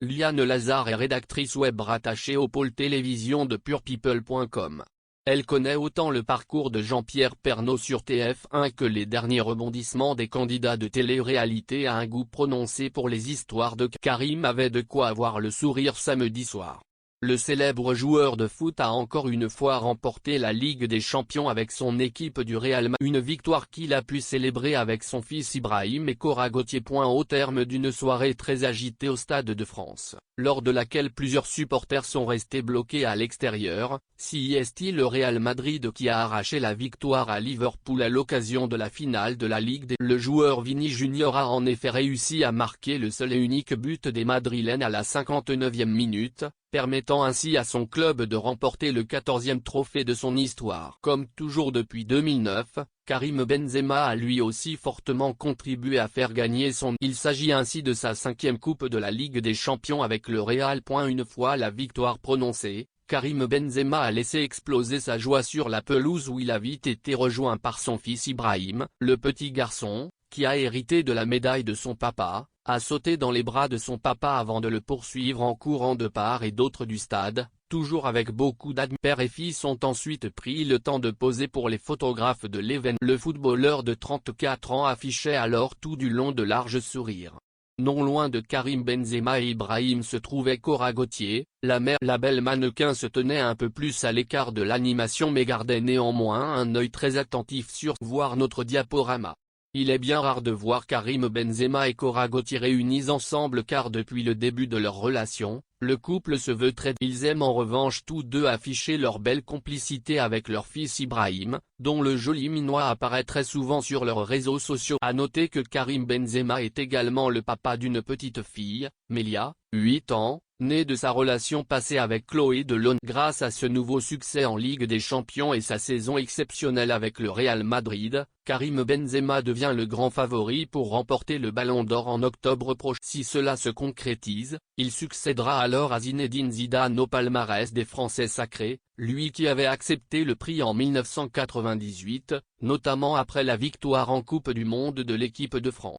Liane Lazare est rédactrice web rattachée au pôle télévision de purepeople.com. Elle connaît autant le parcours de Jean-Pierre Pernaut sur TF1 que les derniers rebondissements des candidats de télé-réalité à un goût prononcé pour les histoires de Karim avait de quoi avoir le sourire samedi soir. Le célèbre joueur de foot a encore une fois remporté la Ligue des Champions avec son équipe du Real Madrid, une victoire qu'il a pu célébrer avec son fils Ibrahim et Cora Gauthier. Au terme d'une soirée très agitée au Stade de France, lors de laquelle plusieurs supporters sont restés bloqués à l'extérieur, CIST le Real Madrid qui a arraché la victoire à Liverpool à l'occasion de la finale de la Ligue des... Le joueur Vini Junior a en effet réussi à marquer le seul et unique but des Madrilènes à la 59e minute, permettant ainsi à son club de remporter le 14e trophée de son histoire. Comme toujours depuis 2009, Karim Benzema a lui aussi fortement contribué à faire gagner son... Il s'agit ainsi de sa 5e coupe de la Ligue des Champions avec le Real. Une fois la victoire prononcée, Karim Benzema a laissé exploser sa joie sur la pelouse où il a vite été rejoint par son fils Ibrahim. Le petit garçon, qui a hérité de la médaille de son papa, a sauté dans les bras de son papa avant de le poursuivre en courant de part et d'autre du stade, toujours avec beaucoup d'admiration. Père et fils ont ensuite pris le temps de poser pour les photographes de l'événement. Le footballeur de 34 ans affichait alors tout du long de larges sourires. Non loin de Karim Benzema et Ibrahim se trouvait Cora Gauthier, la mère. La belle mannequin se tenait un peu plus à l'écart de l'animation mais gardait néanmoins un œil très attentif sur voir notre diaporama. Il est bien rare de voir Karim Benzema et Cora Gauthier réunis ensemble car depuis le début de leur relation, le couple se veut très... Ils aiment en revanche tous deux afficher leur belle complicité avec leur fils Ibrahim, dont le joli minois apparaît très souvent sur leurs réseaux sociaux. À noter que Karim Benzema est également le papa d'une petite fille, Melia, 8 ans, née de sa relation passée avec Chloé Delhomme. Grâce à ce nouveau succès en Ligue des Champions et sa saison exceptionnelle avec le Real Madrid, Karim Benzema devient le grand favori pour remporter le Ballon d'Or en octobre prochain. Si cela se concrétise, il succédera alors à Zinedine Zidane au palmarès des Français sacrés, lui qui avait accepté le prix en 1998, notamment après la victoire en Coupe du Monde de l'équipe de France.